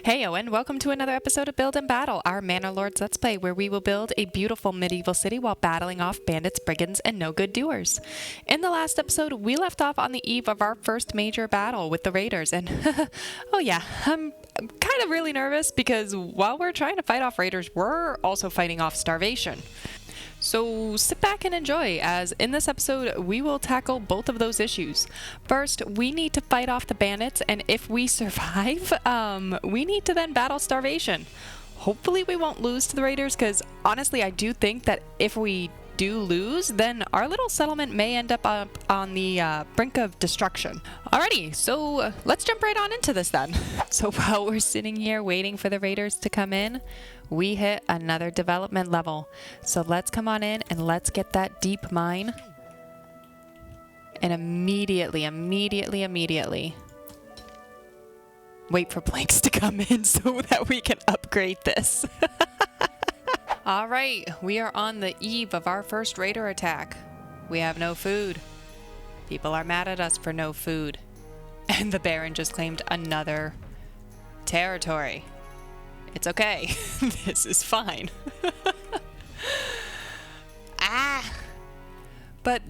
Heyo and welcome to another episode of Build and Battle, our Manor Lords Let's Play, where we will build a beautiful medieval city while battling off bandits, brigands, and no-good doers. In the last episode, we left off on the eve of our first major battle with the raiders, and oh yeah, I'm kind of really nervous because while we're trying to fight off raiders, we're also fighting off starvation. So sit back and enjoy, as in this episode, we will tackle both of those issues. First, we need to fight off the bandits, and if we survive, we need to then battle starvation. Hopefully we won't lose to the raiders, because honestly, I do think that if we do lose, then our little settlement may end up on the brink of destruction. Alrighty, so let's jump right on into this then. So while we're sitting here waiting for the raiders to come in, we hit another development level. So let's come on in and let's get that deep mine. And immediately wait for planks to come in so that we can upgrade this. All right, we are on the eve of our first raider attack. We have no food. People are mad at us for no food. And the Baron just claimed another territory. It's okay. This is fine. But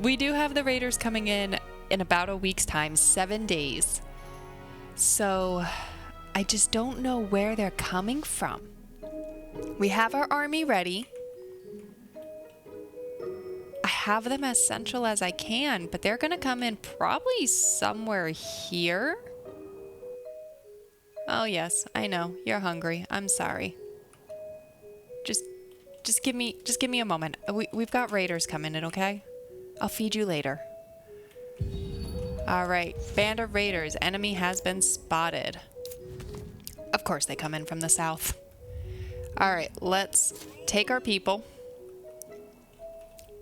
we do have the raiders coming in about a week's time, 7 days. So I just don't know where they're coming from. We have our army ready. I have them as central as I can, but they're gonna come in probably somewhere here. Oh yes, I know. You're hungry. I'm sorry. Just give me a moment. We've got raiders coming in, okay? I'll feed you later. All right, band of raiders. Enemy has been spotted. Of course they come in from the south. All right, let's take our people.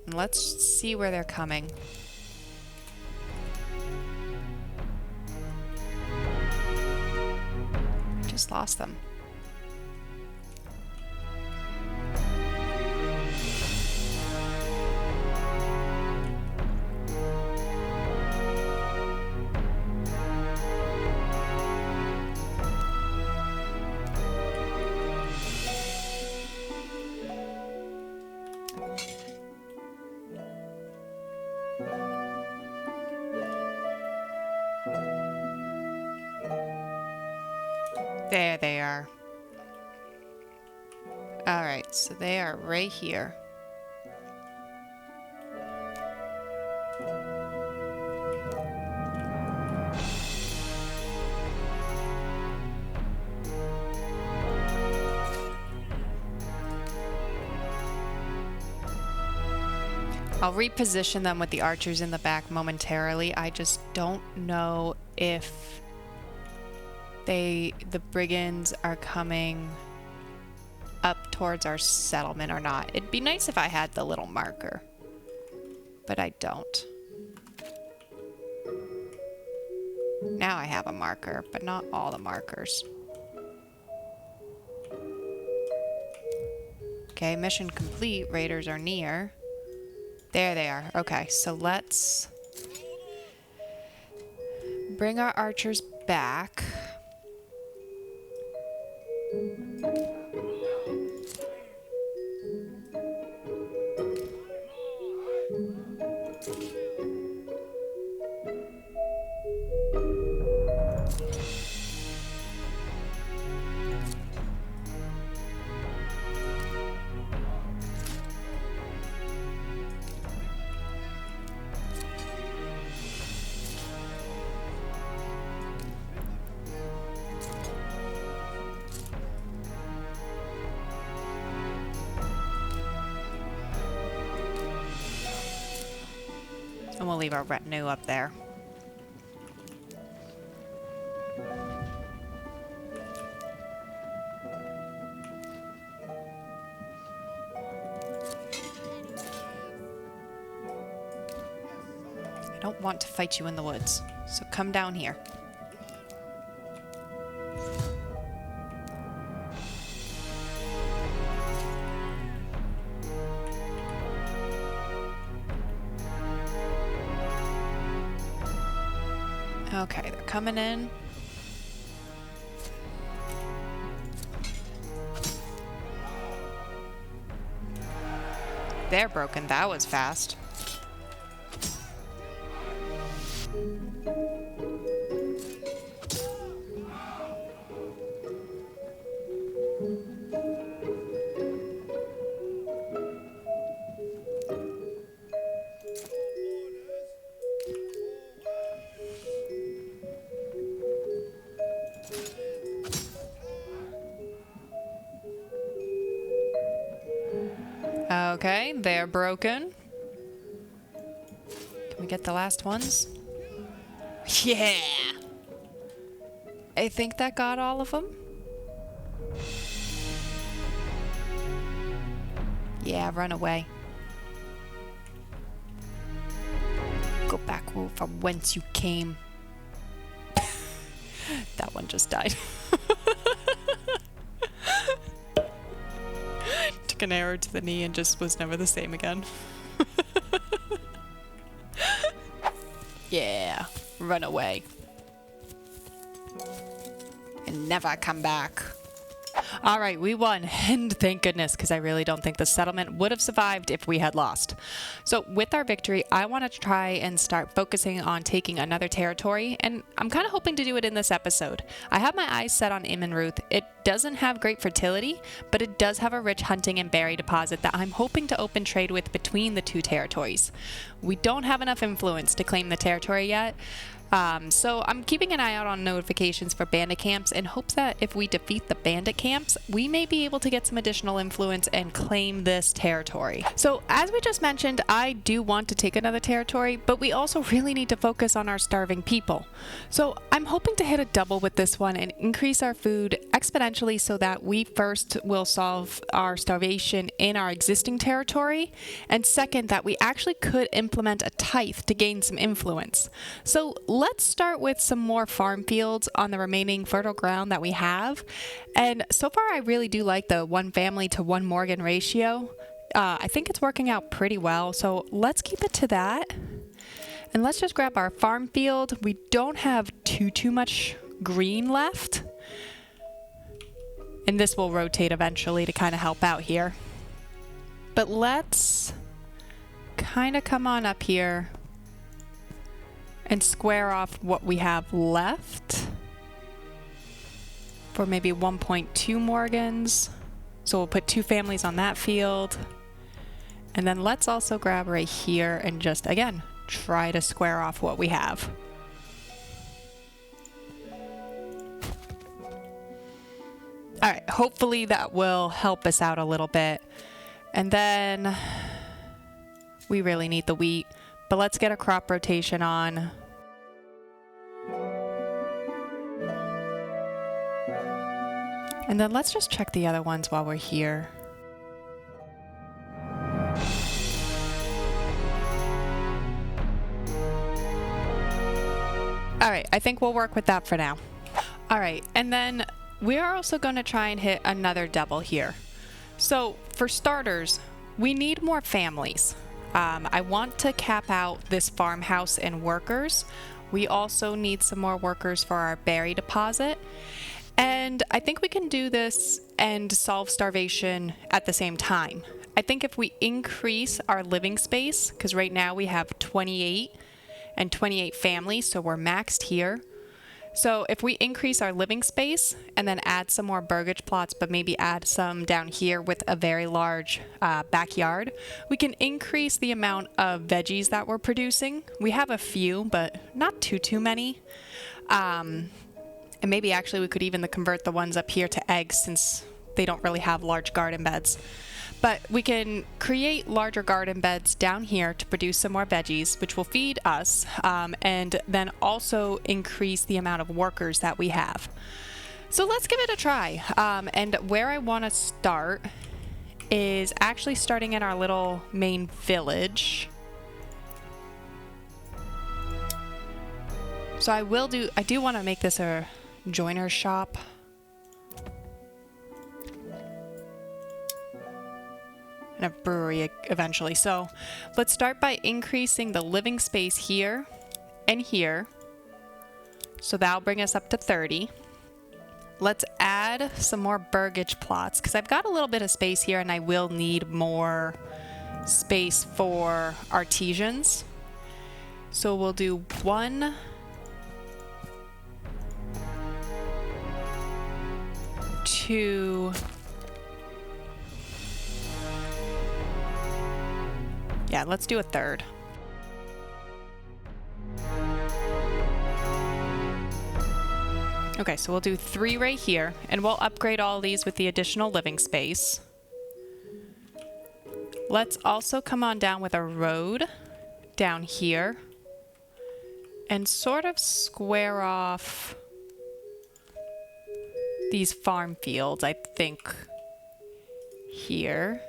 And let's see where they're coming. Just lost them. There they are. All right, so they are right here. I'll reposition them with the archers in the back momentarily. I just don't know if the brigands are coming up towards our settlement or not. It'd be nice if I had the little marker, but I don't. Now I have a marker, but not all the markers. Okay, mission complete. Raiders are near. There they are. Okay, so let's bring our archers back. And we'll leave our retinue up there. I don't want to fight you in the woods, so come down here. Okay, they're coming in. they're broken. That was fast. Okay, they're broken. Can we get the last ones? Yeah! I think that got all of them. Yeah, run away. Go back from whence you came. That one just died. Took an arrow to the knee and just was never the same again. Yeah, run away. And never come back. All right, we won, and thank goodness, because I really don't think the settlement would have survived if we had lost. So with our victory, I want to try and start focusing on taking another territory, and I'm kind of hoping to do it in this episode. I have my eyes set on Immenruth. It doesn't have great fertility, but it does have a rich hunting and berry deposit that I'm hoping to open trade with between the two territories. We don't have enough influence to claim the territory yet, so I'm keeping an eye out on notifications for bandit camps in hopes that if we defeat the bandit camps, we may be able to get some additional influence and claim this territory. So as we just mentioned, I do want to take another territory, but we also really need to focus on our starving people. So I'm hoping to hit a double with this one and increase our food exponentially so that we first will solve our starvation in our existing territory, and second, that we actually could implement a tithe to gain some influence. So let's start with some more farm fields on the remaining fertile ground that we have. And so far, I really do like the 1 family to 1 Morgan ratio. I think it's working out pretty well. So let's keep it to that. And let's just grab our farm field. We don't have too much green left. And this will rotate eventually to kind of help out here. But let's kind of come on up here and square off what we have left for maybe 1.2 Morgans. So we'll put 2 families on that field. And then let's also grab right here and just, again, try to square off what we have. All right, hopefully that will help us out a little bit. And then we really need the wheat. But let's get a crop rotation on. And then let's just check the other ones while we're here. All right, I think we'll work with that for now. All right, and then we are also going to try and hit another double here. So for starters, we need more families. I want to cap out this farmhouse and workers. We also need some more workers for our berry deposit. And I think we can do this and solve starvation at the same time. I think if we increase our living space, because right now we have 28 and 28 families, so we're maxed here. So if we increase our living space and then add some more burgage plots, but maybe add some down here with a very large backyard, we can increase the amount of veggies that we're producing. We have a few, but not too many. And maybe actually we could even convert the ones up here to eggs since they don't really have large garden beds. But we can create larger garden beds down here to produce some more veggies, which will feed us, and then also increase the amount of workers that we have. So let's give it a try. And where I want to start is actually starting in our little main village. So I do want to make this a joiner's shop. And a brewery eventually. So let's start by increasing the living space here and here. So that'll bring us up to 30. Let's add some more burgage plots because I've got a little bit of space here and I will need more space for artisans. So we'll do 1, 2, yeah, let's do a 3rd. Okay, so we'll do 3 right here, and we'll upgrade all these with the additional living space. Let's also come on down with a road down here and sort of square off these farm fields, I think, here.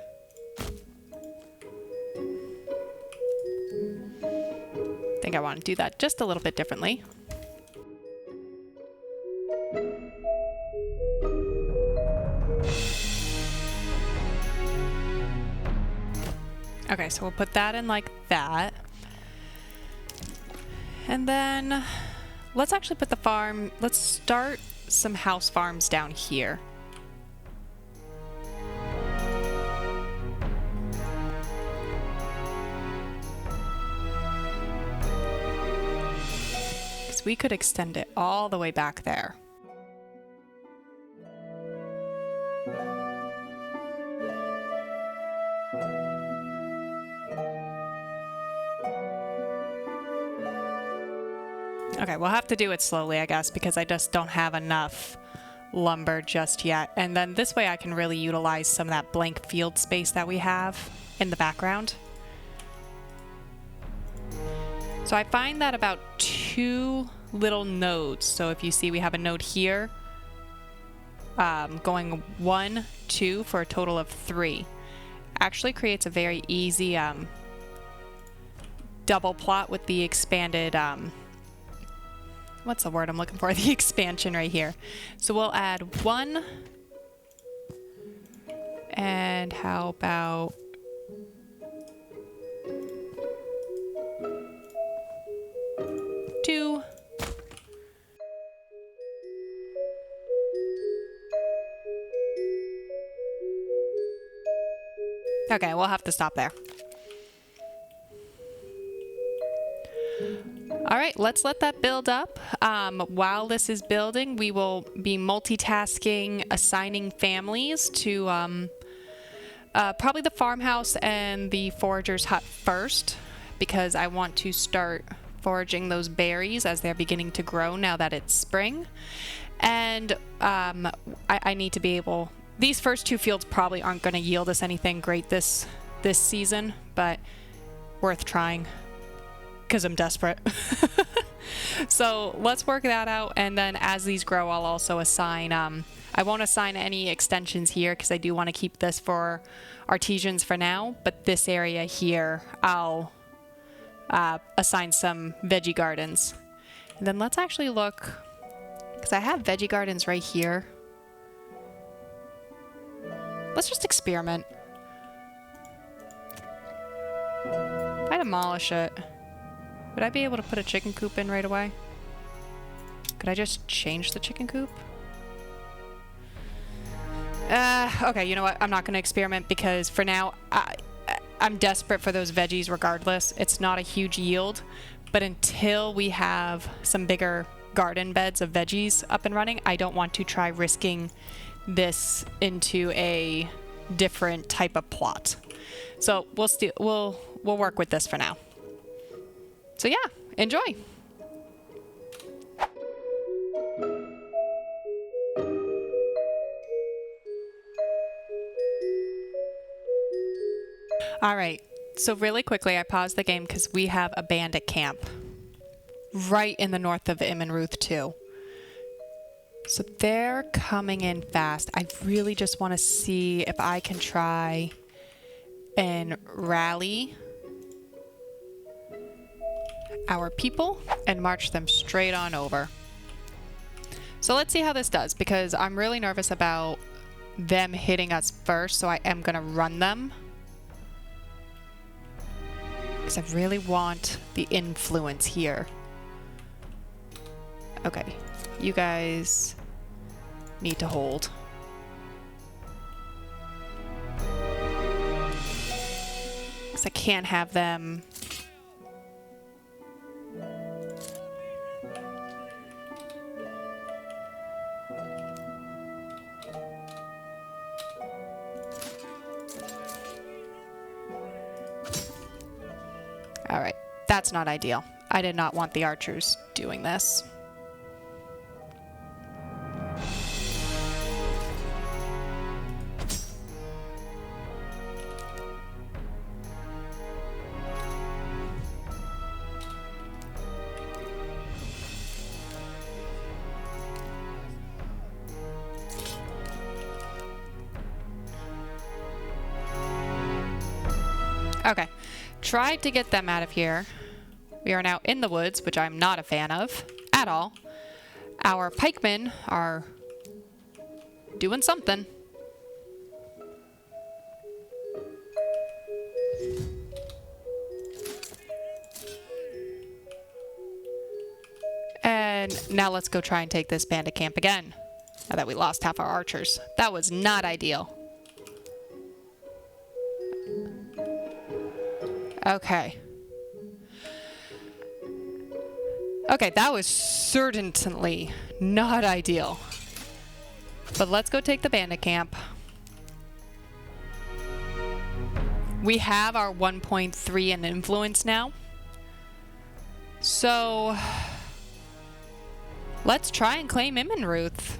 I think I want to do that just a little bit differently. Okay, so we'll put that in like that. And then let's actually put the farm, let's start some house farms down here. Because we could extend it all the way back there. Okay, we'll have to do it slowly, I guess, because I just don't have enough lumber just yet. And then this way I can really utilize some of that blank field space that we have in the background. So I find that about 2 little nodes. So if you see, we have a node here, going 1, 2 for a total of 3. Actually creates a very easy double plot with the expanded what's the word I'm looking for? The expansion right here. So we'll add 1. And how about 2. Okay, we'll have to stop there. All right, let's let that build up. While this is building, we will be multitasking, assigning families to probably the farmhouse and the forager's hut first, because I want to start foraging those berries as they're beginning to grow now that it's spring. And I need to be able... These first 2 fields probably aren't going to yield us anything great this season, but worth trying. Because I'm desperate. So let's work that out, and then as these grow I'll also assign, I won't assign any extensions here because I do want to keep this for artisans for now, but this area here I'll assign some veggie gardens. And then let's actually look, because I have veggie gardens right here. Let's just experiment. If I demolish it, would I be able to put a chicken coop in right away? Could I just change the chicken coop? Okay, you know what? I'm not going to experiment because for now, I'm desperate for those veggies regardless. It's not a huge yield, but until we have some bigger garden beds of veggies up and running, I don't want to try risking this into a different type of plot. So we'll work with this for now. So yeah, enjoy. All right, so really quickly, I paused the game because we have a bandit camp right in the north of Immenruth too. So they're coming in fast. I really just want to see if I can try and rally our people and march them straight on over. So let's see how this does, because I'm really nervous about them hitting us first, so I am going to run them. Because I really want the influence here. Okay, you guys need to hold. Because I can't have them... Alright, that's not ideal. I did not want the archers doing this. Okay, tried to get them out of here. We are now in the woods, which I'm not a fan of at all. Our pikemen are doing something. And now let's go try and take this bandit camp again. Now that we lost half our archers. That was not ideal. Okay. Okay, that was certainly not ideal. But let's go take the bandit camp. We have our 1.3 in influence now. So let's try and claim Immenruth.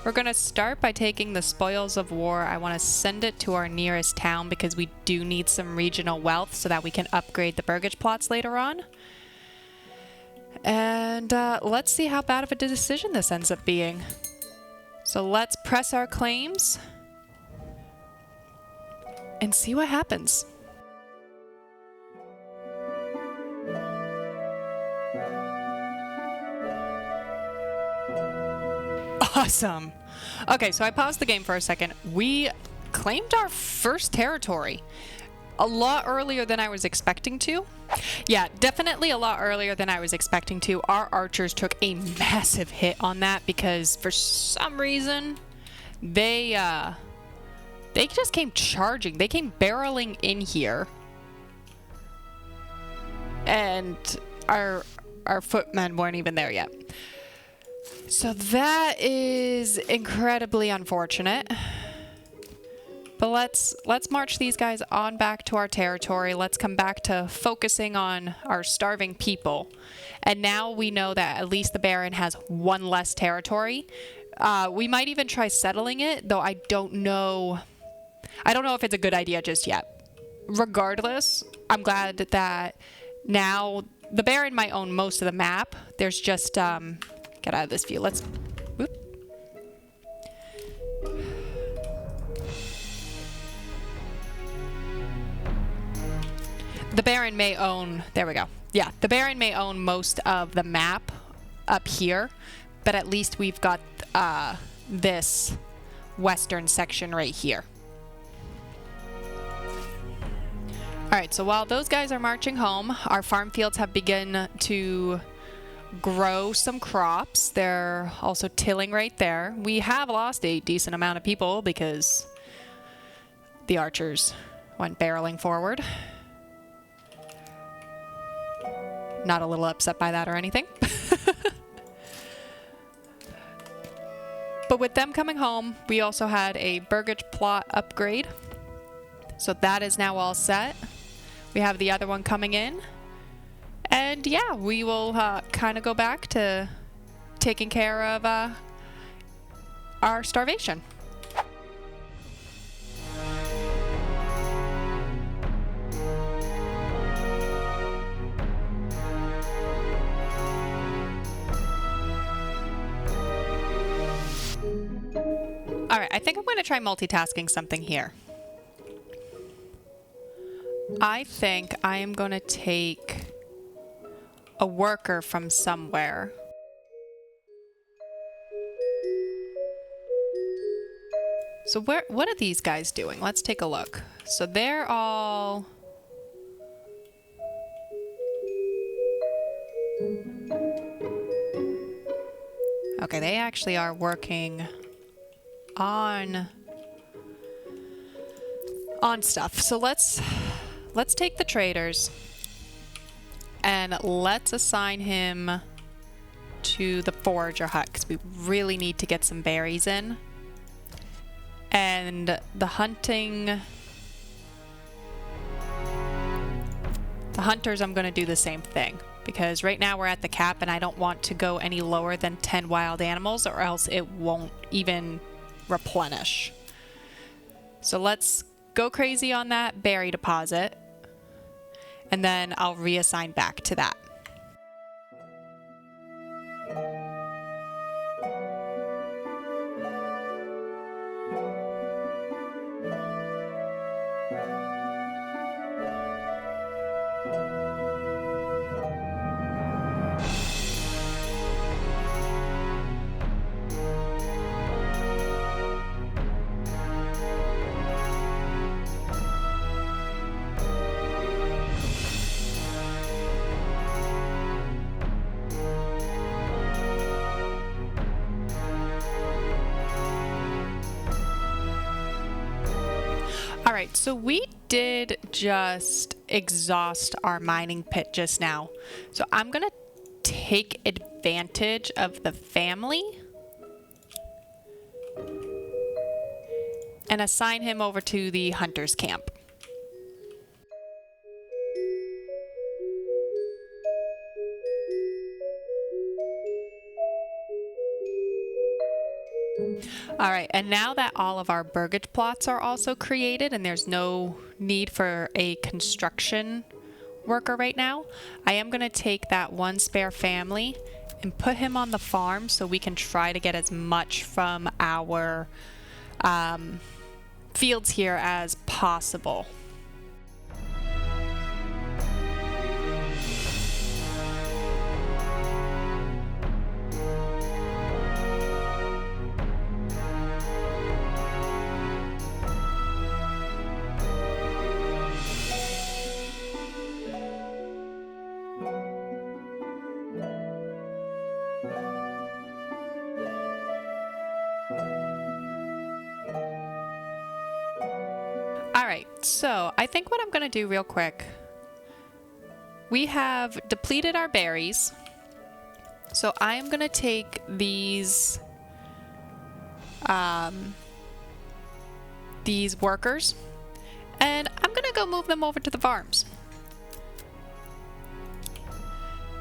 We're going to start by taking the spoils of war. I want to send it to our nearest town because we do need some regional wealth so that we can upgrade the burgage plots later on. And let's see how bad of a decision this ends up being. So let's press our claims and see what happens. Awesome. Okay, so I paused the game for a second. We claimed our first territory a lot earlier than I was expecting to. Yeah, definitely a lot earlier than I was expecting to. Our archers took a massive hit on that because for some reason they just came charging. They came barreling in here. And our footmen weren't even there yet. So that is incredibly unfortunate. But let's march these guys on back to our territory. Let's come back to focusing on our starving people. And now we know that at least the Baron has one less territory. We might even try settling it, though I don't know. I don't know if it's a good idea just yet. Regardless, I'm glad that now the Baron might own most of the map. There's just get out of this view. Let's... Whoop. The Baron may own... There we go. Yeah, the Baron may own most of the map up here, but at least we've got this western section right here. Alright, so while those guys are marching home, our farm fields have begun to grow some crops. They're also tilling right there. We have lost a decent amount of people because the archers went barreling forward. Not a little upset by that or anything. But with them coming home, we also had a burgage plot upgrade. So that is now all set. We have the other one coming in. And yeah, we will kind of go back to taking care of our starvation. Alright, I think I'm going to try multitasking something here. I think I am going to take a worker from somewhere. So what are these guys doing? Let's take a look. So they're all... Okay, they actually are working on on stuff. So let's take the traders and let's assign him to the forager hut because we really need to get some berries in. And the hunters, I'm going to do the same thing because right now we're at the cap and I don't want to go any lower than 10 wild animals or else it won't even replenish. So let's go crazy on that berry deposit and then I'll reassign back to that. Alright, so we did just exhaust our mining pit just now. So I'm going to take advantage of the family and assign him over to the hunter's camp. Alright, and now that all of our burgage plots are also created and there's no need for a construction worker right now, I am going to take that one spare family and put him on the farm so we can try to get as much from our fields here as possible. Alright, so I think what I'm going to do real quick, we have depleted our berries, so I am going to take these workers and I'm going to go move them over to the farms.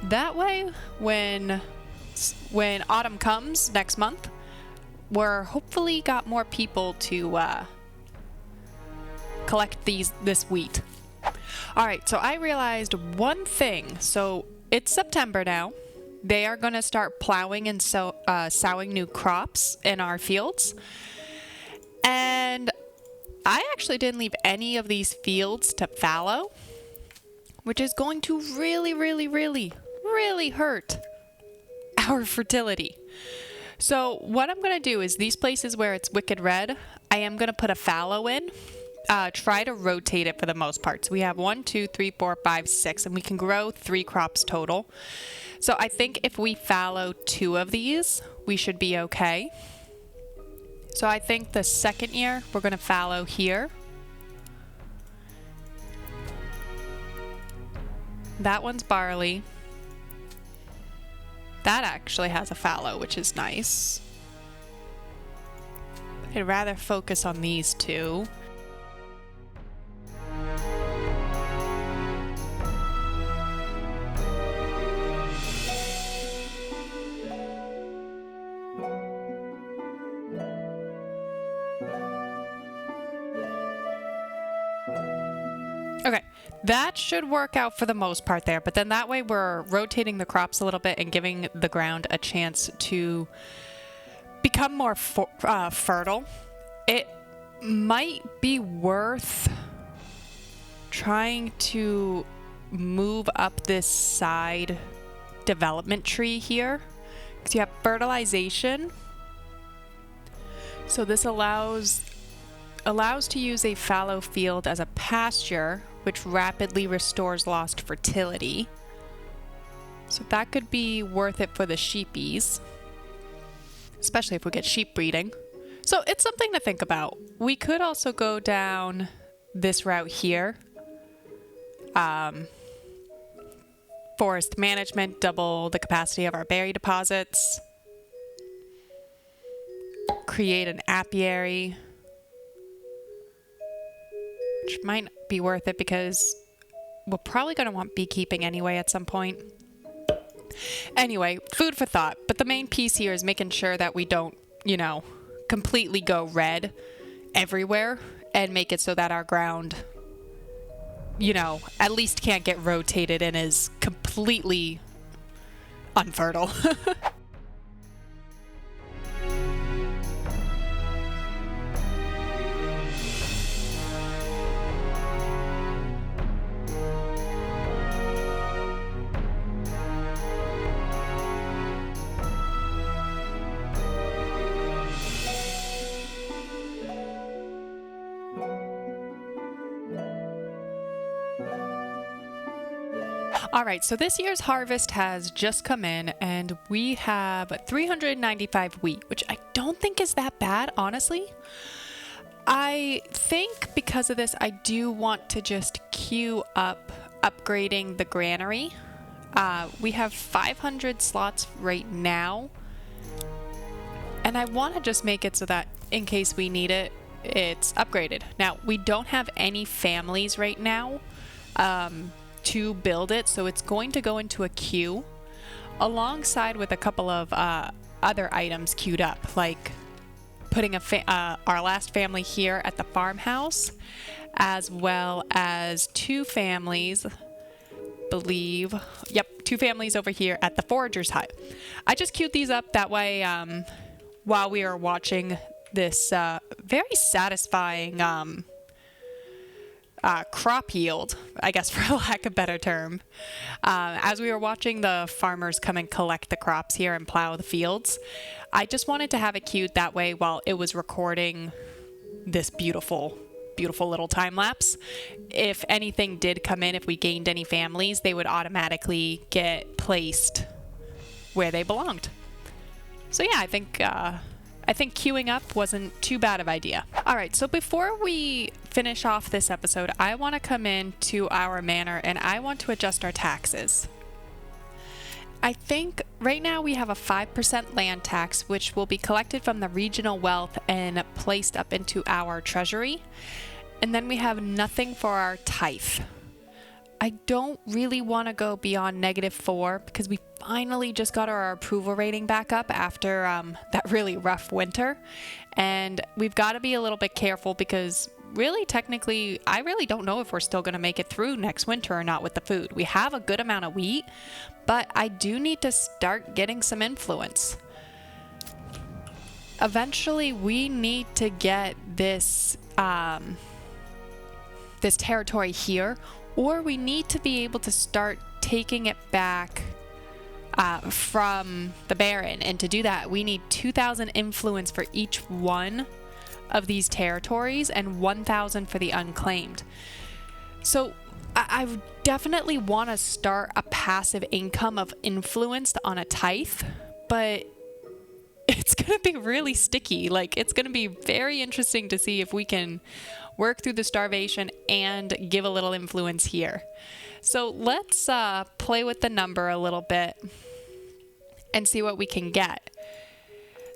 That way, when autumn comes next month, we're hopefully got more people to collect this wheat. Alright, so I realized one thing. So it's September now. They are going to start plowing and sowing new crops in our fields. And I actually didn't leave any of these fields to fallow, which is going to really, really, really, really hurt our fertility. So what I'm going to do is these places where it's wicked red, I am going to put a fallow in. Try to rotate it for the most part. So we have 1, 2, 3, 4, 5, 6, and we can grow 3 crops total. So I think if we fallow 2 of these, we should be okay. So I think the second year we're going to fallow here. That one's barley. That actually has a fallow, which is nice. I'd rather focus on these 2. Okay, that should work out for the most part there, but then that way we're rotating the crops a little bit and giving the ground a chance to become more fertile. It might be worth trying to move up this side development tree here because you have fertilization. So this allows to use a fallow field as a pasture, which rapidly restores lost fertility. So that could be worth it for the sheepies, especially if we get sheep breeding. So it's something to think about. We could also go down this route here. Forest management, double the capacity of our berry deposits. Create an apiary, which might be worth it because we're probably going to want beekeeping anyway at some point. Anyway, food for thought. But the main piece here is making sure that we don't, completely go red everywhere and make it so that our ground, at least can't get rotated and is completely unfertile. All right, so this year's harvest has just come in and we have 395 wheat, which I don't think is that bad, honestly. I think because of this, I do want to just queue up upgrading the granary. We have 500 slots right now, and I want to just make it so that in case we need it, it's upgraded. Now, we don't have any families right now to build it, so it's going to go into a queue alongside with a couple of other items queued up, like putting our last family here at the farmhouse, as well as two families over here at the forager's hut. I just queued these up that way while we are watching this very satisfying crop yield, I guess, for lack of a better term. As we were watching the farmers come and collect the crops here and plow the fields, I just wanted to have it queued that way while it was recording this beautiful, beautiful little time lapse. If anything did come in, if we gained any families, they would automatically get placed where they belonged. So yeah, I think queuing up wasn't too bad of an idea. All right, so before we finish off this episode, I want to come in to our manor and I want to adjust our taxes. I think right now we have a 5% land tax, which will be collected from the regional wealth and placed up into our treasury. And then we have nothing for our tithe. I don't really want to go beyond -4 because we finally just got our approval rating back up after that really rough winter. And we've got to be a little bit careful because really, technically, I really don't know if we're still going to make it through next winter or not with the food. We have a good amount of wheat, but I do need to start getting some influence. Eventually, we need to get this this territory here, or we need to be able to start taking it back from the Baron. And to do that, we need 2,000 influence for each one of these territories and 1,000 for the unclaimed. So I definitely want to start a passive income of influence on a tithe, but it's going to be really sticky. Like, it's going to be very interesting to see if we can work through the starvation and give a little influence here. So let's play with the number a little bit and see what we can get.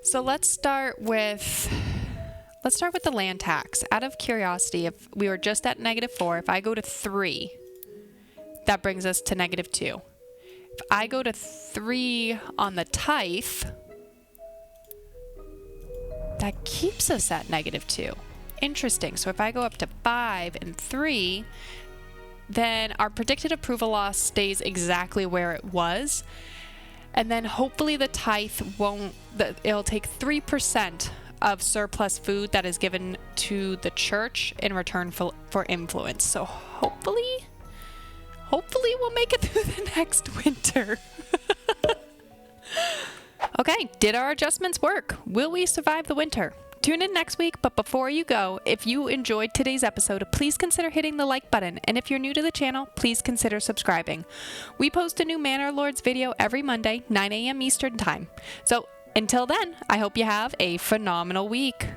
So let's start with the land tax. Out of curiosity, if we were just at -4, if I go to 3, that brings us to -2. If I go to 3 on the tithe, that keeps us at -2. Interesting. So if I go up to 5 and 3, then our predicted approval loss stays exactly where it was. And then hopefully the tithe it'll take 3% of surplus food that is given to the church in return for influence. So hopefully we'll make it through the next winter. Okay, did our adjustments work? Will we survive the winter? Tune in next week, but before you go, if you enjoyed today's episode, please consider hitting the like button, and if you're new to the channel, please consider subscribing. We post a new Manor Lords video every Monday, 9 a.m. Eastern Time. So until then, I hope you have a phenomenal week.